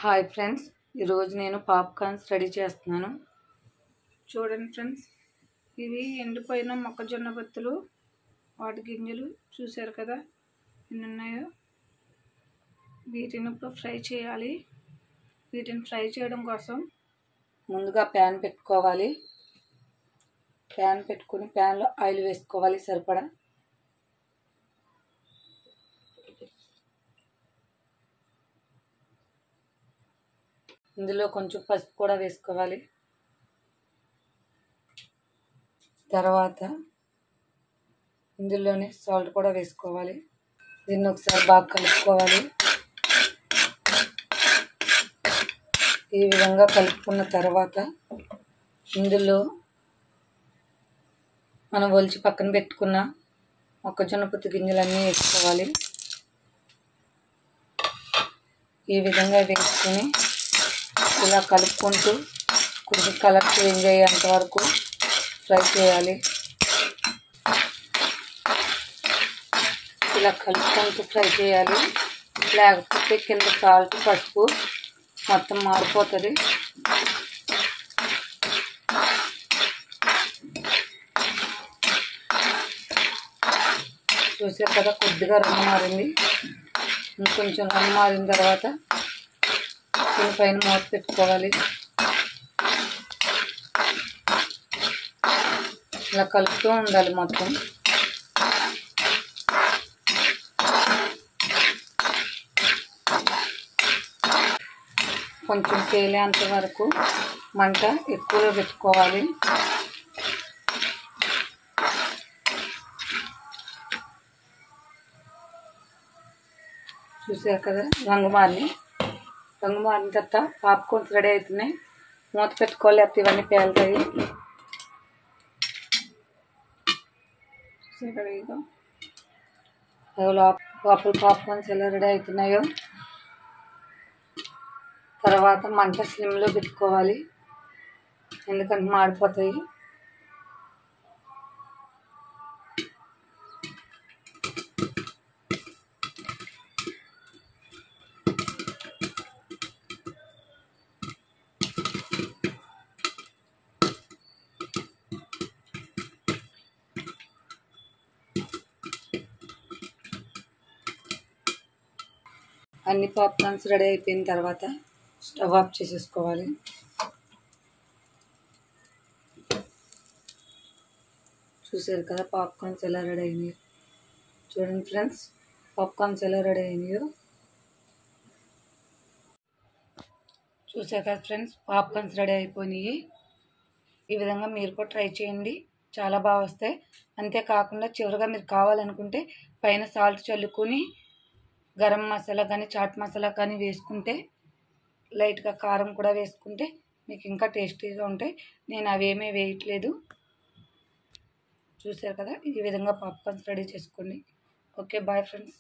Hi friends, ఈరోజు నేను popcorns ready చేస్తున్నాను. చూడండి ఫ్రెండ్స్, ఇవి ఎండిపోయిన మొక్కజొన్న బొత్తులు, వాటి గింజలు చూశారు కదా ఎన్ని ఉన్నాయో. వీటిని ఇప్పుడు ఫ్రై చేయాలి. వీటిని ఫ్రై చేయడం కోసం ముందుగా ప్యాన్ పెట్టుకోవాలి. ప్యాన్ పెట్టుకుని ప్యాన్లో ఆయిల్ వేసుకోవాలి సరిపడా. ఇందులో కొంచెం పసుపు కూడా వేసుకోవాలి. తర్వాత ఇందులోనే సాల్ట్ కూడా వేసుకోవాలి. దీన్ని ఒకసారి బాగా కలుపుకోవాలి. ఈ విధంగా కలుపుకున్న తర్వాత ఇందులో మనం ఒలిచి పక్కన పెట్టుకున్న మొక్కజొన్న పొత్తు గింజలన్నీ వేసుకోవాలి. ఈ విధంగా వేసుకొని ఇలా కలుపుకుంటూ కొంచెం కలర్ చేంజ్ అయ్యేంత వరకు ఫ్రై చేయాలి. ఇలా కలుపుకుంటూ ఫ్రై చేయాలి, లేకపోతే కింద సాల్ట్ పసుపు మొత్తం మారిపోతుంది. చూసారు కదా, కొద్దిగా రంగు మారింది. ఇంకొంచెం రంగు మారిన తర్వాత దీనిపైన మూత పెట్టుకోవాలి. ఇలా కలుపుతూ ఉండాలి మొత్తం. కొంచెం తేలేంత వరకు మంట ఎక్కువగా పెట్టుకోవాలి. చూసారు కదా, రంగు మారిన తర్వాత పాప్కార్న్స్ రెడీ అవుతున్నాయి. మూత పెట్టుకోవాలి, లేకపోతే ఇవన్నీ పేలుతాయి. లోపల పాప్కార్న్స్ ఎలా రెడీ అవుతున్నాయో. తర్వాత మంట స్లిమ్లో పెట్టుకోవాలి, ఎందుకంటే మాడిపోతాయి. అన్ని పాప్కార్న్స్ రెడీ అయిపోయిన తర్వాత స్టవ్ ఆఫ్ చేసేసుకోవాలి. చూసారు కదా పాప్కార్న్స్ ఎలా రెడీ అయినాయో. చూడండి ఫ్రెండ్స్, పాప్కార్న్స్ ఎలా రెడీ అయినాయో. చూసారు కదా ఫ్రెండ్స్, పాప్కార్న్స్ రెడీ అయిపోయినాయి. ఈ విధంగా మీరు కూడా ట్రై చేయండి, చాలా బాగా వస్తాయి. అంతేకాకుండా చివరిగా మీరు కావాలనుకుంటే పైన సాల్ట్ చల్లుకొని గరం మసాలా కానీ చాట్ మసాలా కానీ వేసుకుంటే, లైట్గా కారం కూడా వేసుకుంటే మీకు ఇంకా టేస్టీగా ఉంటాయి. నేను అవేమీ వేయట్లేదు. చూసారు కదా, ఈ విధంగా పాప్కార్న్స్ రెడీ చేసుకోండి. Okay, bye friends.